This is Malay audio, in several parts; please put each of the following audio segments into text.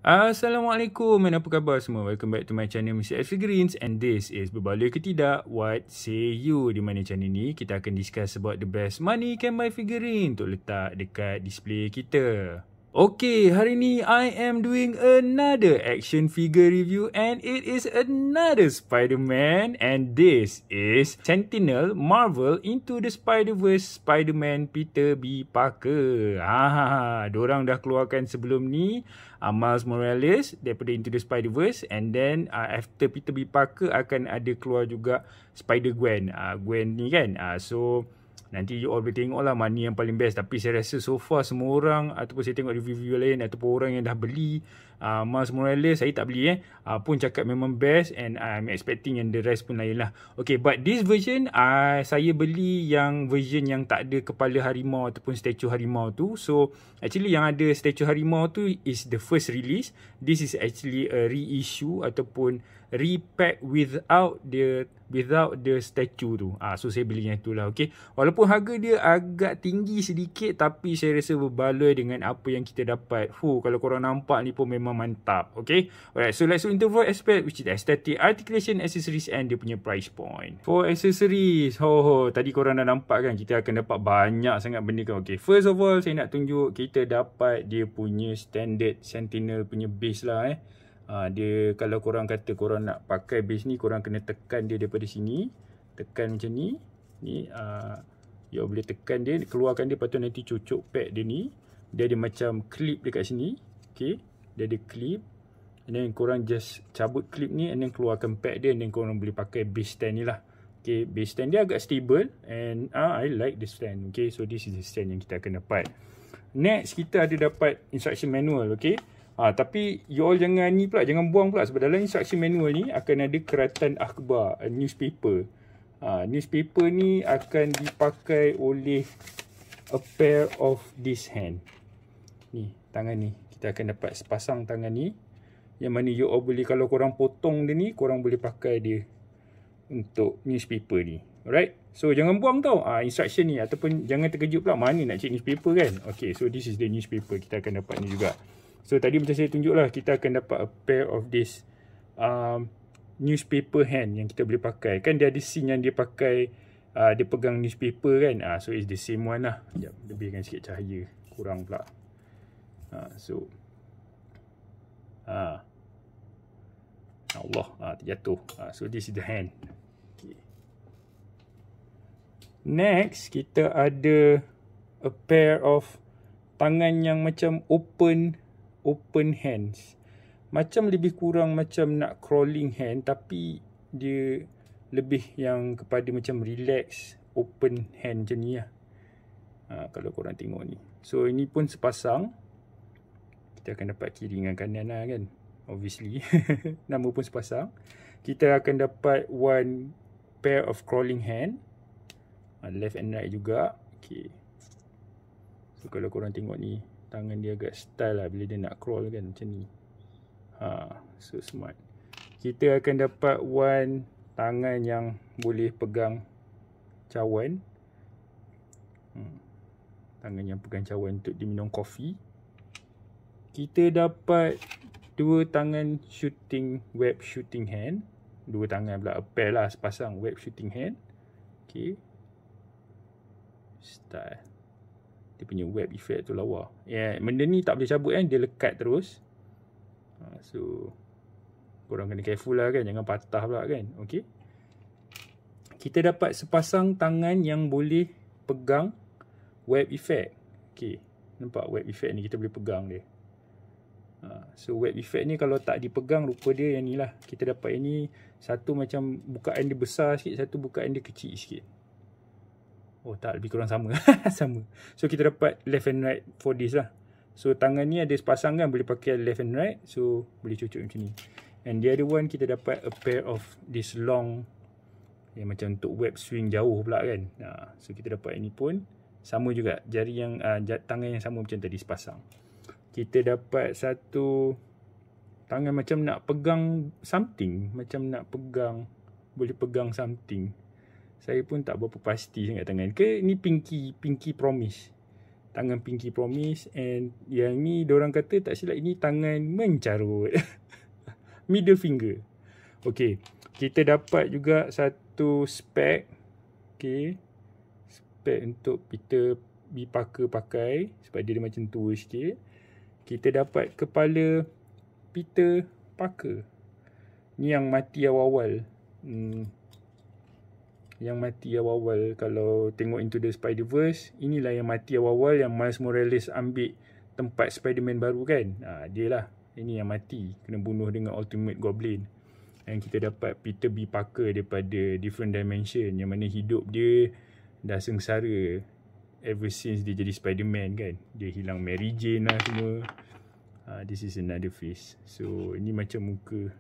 Assalamualaikum and apa khabar semua? Welcome back to my channel Mr. F Figurines, and this is Berbaloi ke Tidak, What Say You. Di mana channel ni kita akan discuss about the best money can buy figurine untuk letak dekat display kita. Okay, hari ni I am doing another action figure review, and it is another Spider-Man, and this is Sentinel Marvel Into the Spider-Verse Spider-Man Peter B. Parker. Dorang dah keluarkan sebelum ni Miles Morales daripada Into the Spider-Verse, and then after Peter B. Parker akan ada keluar juga Spider-Gwen. Gwen ni kan. So nanti you all boleh tengok lah mana yang paling best. Tapi saya rasa so far semua orang, ataupun saya tengok review-review lain, ataupun orang yang dah beli Miles Morales, saya tak beli pun cakap memang best, and I'm expecting yang the rest pun lain lah. Okay, but this version saya beli yang version yang tak ada kepala harimau ataupun statue harimau tu. So actually yang ada statue harimau tu is the first release. This is actually a reissue ataupun repack without the statue tu. So saya beli yang tu lah. Okay, walaupun harga dia agak tinggi sedikit, tapi saya rasa berbaloi dengan apa yang kita dapat. Kalau korang nampak ni pun memang mantap. Okay, alright, so let's look into the aspect, which is aesthetic, articulation, accessories and dia punya price point. For accessories, tadi korang dah nampak kan, kita akan dapat banyak sangat benda kan. Okay, first of all saya nak tunjuk, kita dapat dia punya standard Sentinel punya base lah. Dia, kalau korang kata korang nak pakai base ni, korang kena tekan dia daripada sini, tekan macam ni. Ni you boleh tekan dia, keluarkan dia, lepas tu nanti cucuk pad dia ni. Dia ada macam clip dekat sini. Okay, dia ada clip, and then korang just cabut clip ni, and then keluarkan pad dia, and then korang boleh pakai base stand ni lah. Okay, base stand dia agak stable, and I like the stand. Okay, so this is the stand yang kita akan dapat. Next, kita ada dapat instruction manual. Okay, tapi you all jangan ni pula, jangan buang pula, sebab dalam instruction manual ni akan ada keratan akhbar, newspaper. Newspaper ni akan dipakai oleh a pair of this hand. Ni, tangan ni. Kita akan dapat sepasang tangan ni, yang mana you all boleh, kalau korang potong dia ni, korang boleh pakai dia untuk newspaper ni. Alright, so jangan buang tau instruction ni, ataupun jangan terkejut pula mana nak cek newspaper kan. Okay, so this is the newspaper, kita akan dapat ni juga. So tadi macam saya tunjuk lah, kita akan dapat a pair of this newspaper hand yang kita boleh pakai. Kan dia ada scene yang dia pakai, dia pegang newspaper kan. So it's the same one lah. Sekejap, lebihkan sikit cahaya, kurang pula. Allah, terjatuh. So this is the hand. Okay. Next, kita ada a pair of tangan yang macam open hands. Macam lebih kurang macam nak crawling hand, tapi dia lebih yang kepada macam relax open hand macam ni lah. Kalau korang tengok ni. So ini pun sepasang. Kita akan dapat kiri dengan kanan lah kan, obviously. Nama pun sepasang. Kita akan dapat one pair of crawling hand, left and right juga. Okay, so kalau korang tengok ni, tangan dia agak style lah bila dia nak crawl kan, macam ni. So smart. Kita akan dapat one tangan yang boleh pegang cawan. Tangan yang pegang cawan untuk diminum kopi. Kita dapat dua tangan web shooting hand. Dua tangan pula, a pair lah, sepasang web shooting hand. Okay, style. Dia punya web effect tu lawa. Benda ni tak boleh cabut kan, dia lekat terus. So korang kena careful lah kan, jangan patah pula kan. Okay, kita dapat sepasang tangan yang boleh pegang web effect. Okay, nampak web effect ni, kita boleh pegang dia. So web effect ni kalau tak dipegang, rupa dia yang ni lah. Kita dapat yang ni, satu macam bukaan dia besar sikit, satu bukaan dia kecil sikit. Tak, lebih kurang sama. Sama. So kita dapat left and right for this lah. So tangan ni ada sepasang kan, boleh pakai left and right. So boleh cucuk macam ni. And the other one, kita dapat a pair of this long, yang macam untuk web swing jauh pula kan. So kita dapat ini pun sama juga, jari yang tangan yang sama macam tadi, sepasang. Kita dapat satu tangan macam nak pegang something, macam nak pegang, boleh pegang something. Saya pun tak berapa pasti sangat tangan. Ke ni pinky promise. tangan Pinky Promise. And yang ni diorang kata tak silap ini tangan mencarut. Middle finger. Okay, kita dapat juga satu spek. Okay, spek untuk kita Bipaka pakai sebab dia macam tua sikit. Kita dapat kepala Peter Parker. Ni yang mati awal-awal. Yang mati awal-awal kalau tengok Into the Spider-Verse, inilah yang mati awal-awal yang Miles Morales ambil tempat Spider-Man baru kan. Dia lah. Ini yang mati, kena bunuh dengan Ultimate Goblin. Dan kita dapat Peter B. Parker daripada different dimension, yang mana hidup dia dah sengsara ever since dia jadi Spider-Man kan. Dia hilang Mary Jane lah semua. This is another face. So ini macam muka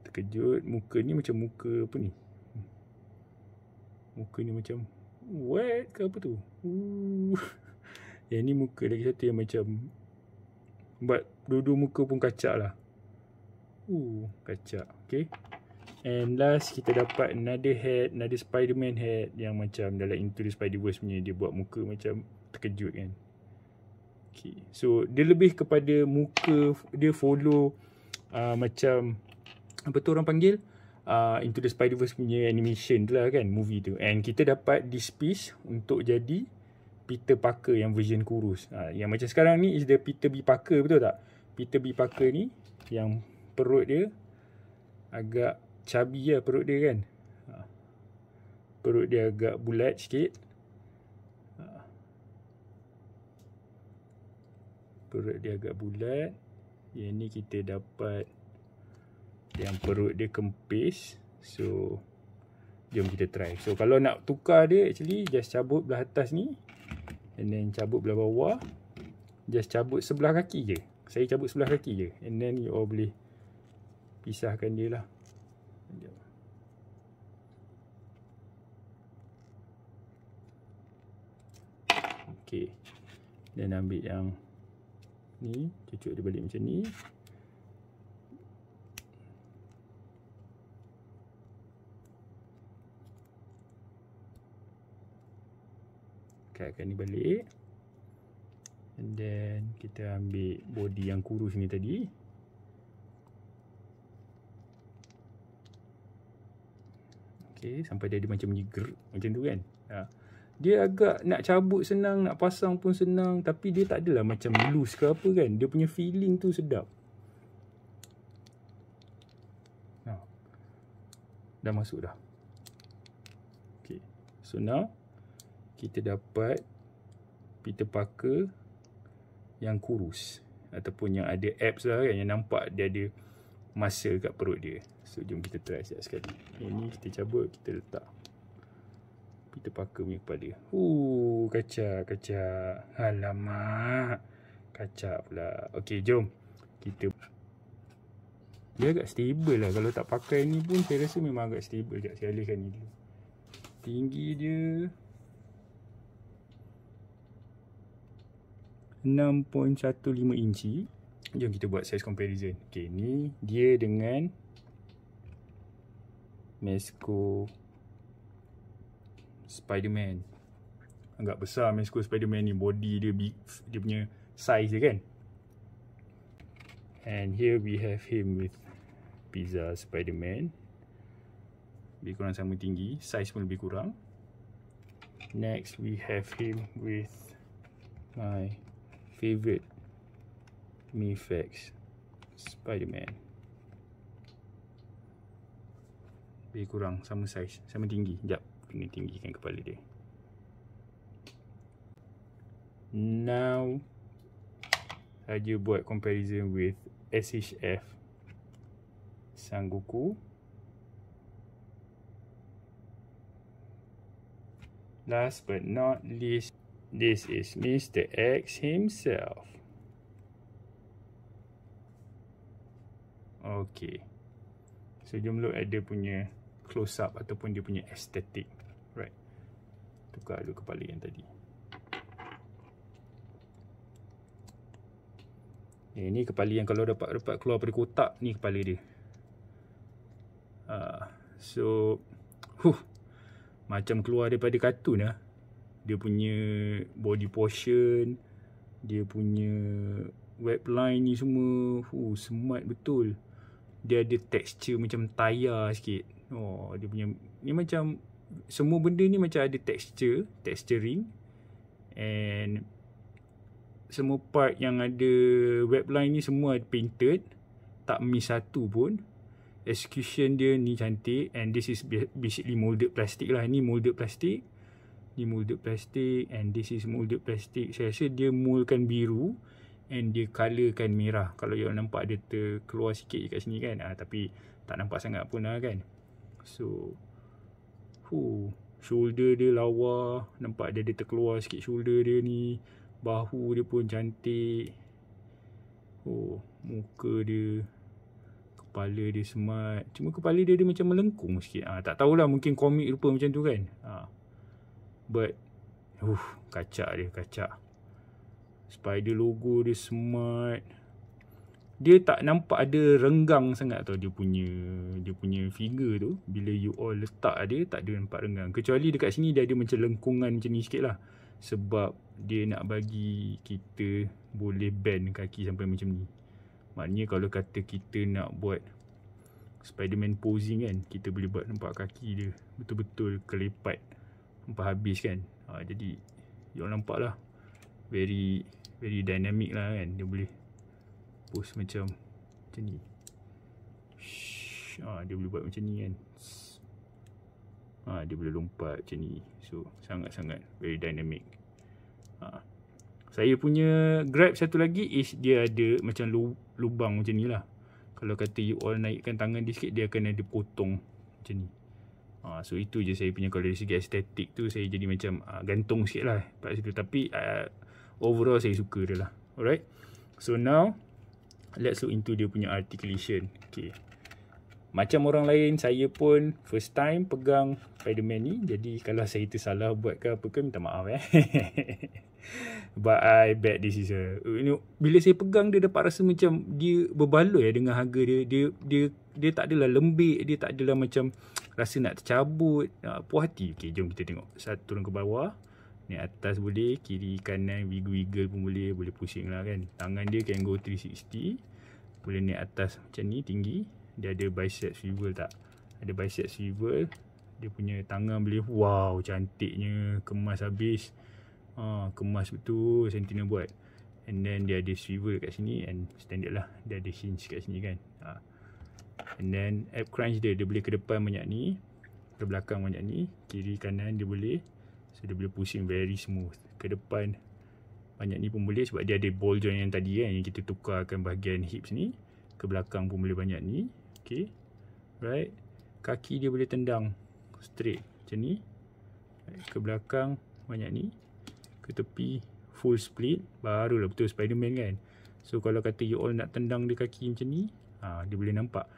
terkejut. Muka ni macam muka apa ni? Muka ni macam what ke apa tu? Yang ni muka lagi satu yang macam buat dua-dua muka pun kacak lah. Kacak. Okay. And last kita dapat another head, another Spider-Man head yang macam dalam Into the Spider-Verse punya, dia buat muka macam terkejut kan. Okay. So dia lebih kepada muka dia follow macam apa tu orang panggil Into the Spider-Verse punya animation tu lah kan, movie tu. And kita dapat this piece untuk jadi Peter Parker yang version kurus. Yang macam sekarang ni is the Peter B. Parker, betul tak? Peter B. Parker ni yang perut dia agak chubby lah perut dia kan. Perut dia agak bulat sikit. Perut dia agak bulat. Yang ni kita dapat yang perut dia kempis. So jom kita try. So kalau nak tukar dia, actually just cabut belah atas ni, and then cabut belah bawah. Just cabut sebelah kaki je. Saya cabut sebelah kaki je, and then you all boleh pisahkan dia lah. Okay, dan ambil yang ni, cucuk dia balik macam ni. Kakkan ni balik. And then kita ambil body yang kurus ni tadi. Okay, sampai dia ada macam nyiger macam tu kan. Dia agak nak cabut senang, nak pasang pun senang, tapi dia tak adalah macam loose ke apa kan. Dia punya feeling tu sedap. Dah masuk dah. Okay, so now kita dapat Peter Parker yang kurus, ataupun yang ada abs lah kan, yang nampak dia ada muscle kat perut dia. So jom kita try sekejap sekali. Ini kita cabut, kita letak Peter Parker punya kepala. Kacak. Alamak, kacak pula. Okay, jom kita. Dia agak stable lah. Kalau tak pakai ni pun saya rasa memang agak stable. Sekejap saya alihkan ni dulu. Tinggi dia 6.15 inci. Jom kita buat size comparison. Okay, ni dia dengan Mezco Spider-Man. Agak besar Mezco Spider-Man ni. Body dia big, dia punya size dia kan. And here we have him with Pizza Spider-Man. Lebih kurang sama tinggi, size pun lebih kurang. Next we have him with my favourite Mifex Spider-Man. Lebih kurang sama size, sama tinggi. Sekejap, kena tinggikan kepala dia. Now saja buat comparison with SHF Sangoku. Last but not least, this is Mr. X himself. Okay, so jom look at dia punya close up ataupun dia punya aesthetic. Right, tukar dulu kepala yang tadi. Ini kepala yang kalau dapat keluar dari kotak, ni kepala dia. So macam keluar daripada kartun lah. Dia punya body portion, dia punya web line ni semua, smart betul. Dia ada texture macam tayar sikit. Dia punya ni macam semua benda ni macam ada texturing, and semua part yang ada web line ni semua painted, tak miss satu pun. Execution dia ni cantik, and this is basically molded plastic lah. Ni molded plastic, and this is molded plastic. Saya rasa dia moldkan biru and dia colourkan merah. Kalau you nampak dia terkeluar sikit kat sini kan, tapi tak nampak sangat pun lah kan. So shoulder dia lawa, nampak dia ada terkeluar sikit shoulder dia ni. Bahu dia pun cantik. Muka dia, kepala dia smart. Cuma kepala dia macam melengkung sikit. Tak tahulah, mungkin komik rupa macam tu kan. But kacak. Spider logo dia smart. Dia tak nampak ada renggang sangat tau dia punya figure tu. Bila you all letak dia, tak ada nampak renggang. Kecuali dekat sini dia ada macam lengkungan macam ni sikit lah. Sebab dia nak bagi kita boleh bend kaki sampai macam ni. Maknanya kalau kata kita nak buat Spiderman posing kan, kita boleh buat nampak kaki dia betul-betul kelipat sampai habis kan. Jadi you all nampak lah, very dynamic lah kan. Dia boleh pose macam ni. Dia boleh buat macam ni kan. Dia boleh lompat macam ni. So sangat-sangat very dynamic. Saya punya grab satu lagi is dia ada macam lubang macam ni lah. Kalau kata you all naikkan tangan dia sikit, dia akan ada potong macam ni. So itu je saya punya. Kalau dari segi estetik tu saya jadi macam gantung sikit lah kat situ. Tapi overall saya suka dia lah. Alright. So now let's look into dia punya articulation. Okay. Macam orang lain, saya pun first time pegang Spiderman ni. Jadi kalau saya tersalah buat ke apa ke, minta maaf But I bet this is bila saya pegang dia dapat rasa macam dia berbaloi dengan harga dia. Dia tak adalah lembik, dia tak adalah macam rasa nak tercabut. Puas hati. Okay, jom kita tengok. Satu turun ke bawah. Ni atas boleh, kiri kanan wiggle pun boleh pusing lah kan. Tangan dia can go 360. Boleh naik atas macam ni tinggi. Dia ada bicep swivel tak? Ada bicep swivel. Dia punya tangan boleh, wow, cantiknya, kemas habis. Kemas betul Sentinel buat. And then dia ada swivel kat sini, and standard lah, dia ada hinge kat sini kan. And then ab crunch dia boleh ke depan banyak ni, ke belakang banyak ni, kiri kanan dia boleh. So dia boleh pusing very smooth. Ke depan banyak ni pun boleh, sebab dia ada ball joint yang tadi kan, yang kita tukarkan bahagian hips ni. Ke belakang pun boleh banyak ni. Okay, right. Kaki dia boleh tendang straight macam ni. Ke belakang banyak ni. Ke tepi full split. Barulah betul Spiderman kan. So kalau kata you all nak tendang dia kaki macam ni, dia boleh nampak.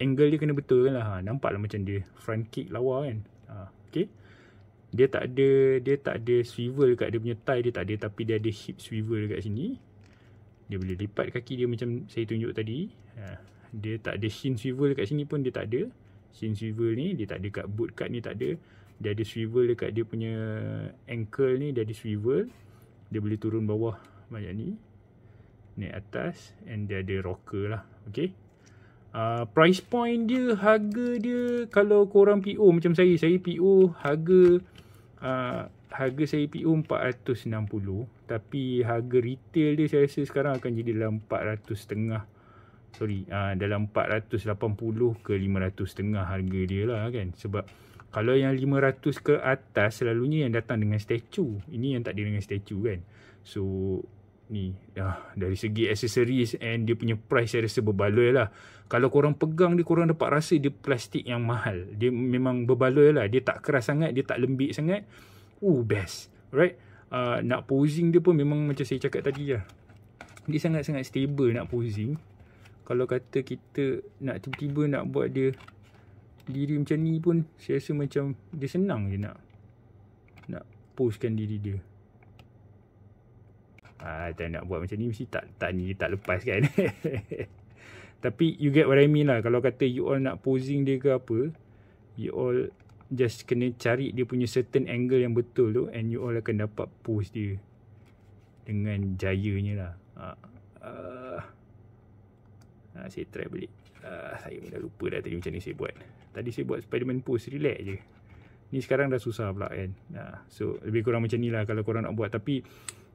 Angle dia kena betul kan lah. Nampak lah macam dia front kick lawa kan. Okay. Dia tak ada swivel kat dia punya thigh, dia tak ada. Tapi dia ada hip swivel kat sini. Dia boleh lipat kaki dia macam saya tunjuk tadi. Dia tak ada shin swivel kat sini pun, dia tak ada. Shin swivel ni dia tak ada, kat boot cut ni tak ada. Dia ada swivel dekat dia punya ankle ni, dia ada swivel. Dia boleh turun bawah banyak ni, naik atas, and dia ada rocker lah. Okay. Price point dia, harga dia, kalau korang PO macam saya PO harga saya PO 460. Tapi harga retail dia saya rasa sekarang akan jadi dalam 400.5. Dalam 480 ke 500.5 harga dia lah kan. Sebab kalau yang 500 ke atas selalunya yang datang dengan statue. Ini yang tak ada dengan statue kan. So ni dari segi accessories and dia punya price saya rasa berbaloi lah. Kalau korang pegang dia, korang dapat rasa dia plastik yang mahal. Dia memang berbaloi lah. Dia tak keras sangat, dia tak lembik sangat. Best. Right. Nak posing dia pun memang macam saya cakap tadi lah. Dia sangat-sangat stable nak posing. Kalau kata kita nak tiba-tiba nak buat dia diri macam ni pun, saya rasa macam dia senang je nak posekan diri dia. Tak nak buat macam ni mesti tak lepas kan. Tapi you get what I mean lah. Kalau kata you all nak posing dia ke apa, you all just kena cari dia punya certain angle yang betul tu, and you all akan dapat pose dia dengan jayanya lah. Saya try balik. Saya pun dah lupa dah tadi macam ni saya buat. Tadi saya buat Spiderman pose, relax je. Ni sekarang dah susah pula kan. So lebih kurang macam ni lah kalau korang nak buat. Tapi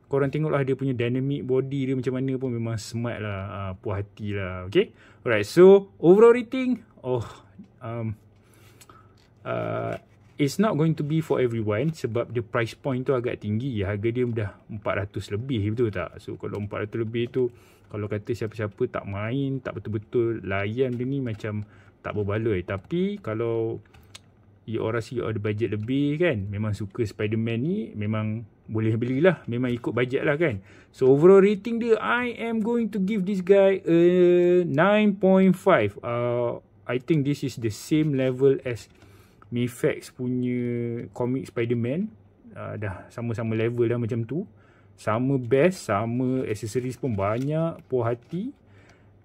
korang tengoklah dia punya dynamic body dia macam mana pun, memang smart lah. Puas hati lah. Okay. Alright, so overall rating, it's not going to be for everyone sebab the price point tu agak tinggi. Harga dia dah 400 lebih, betul tak? So kalau 400 lebih tu, kalau kata siapa-siapa tak main, tak betul-betul layan dia ni, macam tak berbaloi. Tapi kalau you rasa you ada budget lebih kan, memang suka Spiderman ni, memang boleh belilah. Memang ikut budget lah kan. So overall rating dia, I am going to give this guy a 9.5. I think this is the same level as Mifex punya comic Spiderman. Dah sama-sama level dah macam tu. Sama best, sama accessories pun banyak, puas hati.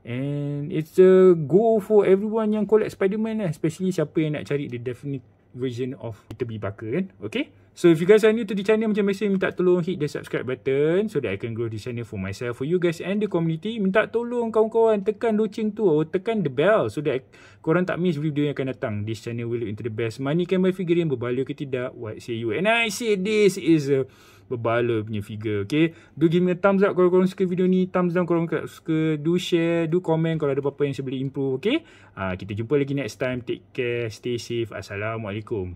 And it's a go for everyone yang collect Spiderman lah. Especially siapa yang nak cari the definite version of Peter B. Parker kan. Okay. So if you guys are new to the channel, macam biasa minta tolong hit the subscribe button so that I can grow this channel for myself, for you guys and the community. Minta tolong kawan-kawan tekan loceng tu, tekan the bell so that korang tak miss video yang akan datang. This channel will lead into the best money can buy figurine, berbaloi ke tidak, what say you? And I say this is a berbaloi punya figure. Okay, do give me a thumbs up kalau korang suka video ni. Thumbs down kalau korang suka. Do share, do comment kalau ada apa-apa yang saya boleh improve. Okay, kita jumpa lagi next time. Take care, stay safe. Assalamualaikum.